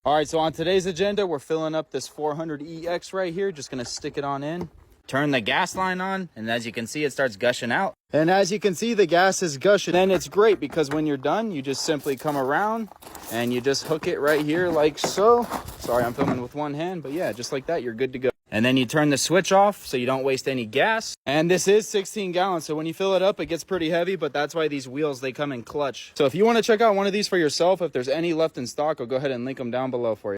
All right, so on today's agenda, we're filling up this 400EX right here. Just gonna stick it on in. Turn the gas line on, and as you can see, it starts gushing out. And as you can see, the gas is gushing. And it's great because when you're done, you just simply come around and you just hook it right here like so. Sorry, I'm filming with one hand, but yeah, just like that, you're good to go. And then you turn the switch off so you don't waste any gas. And this is 16 gallons, so when you fill it up, it gets pretty heavy, but that's why these wheels, they come in clutch. So if you want to check out one of these for yourself, if there's any left in stock, I'll go ahead and link them down below for you.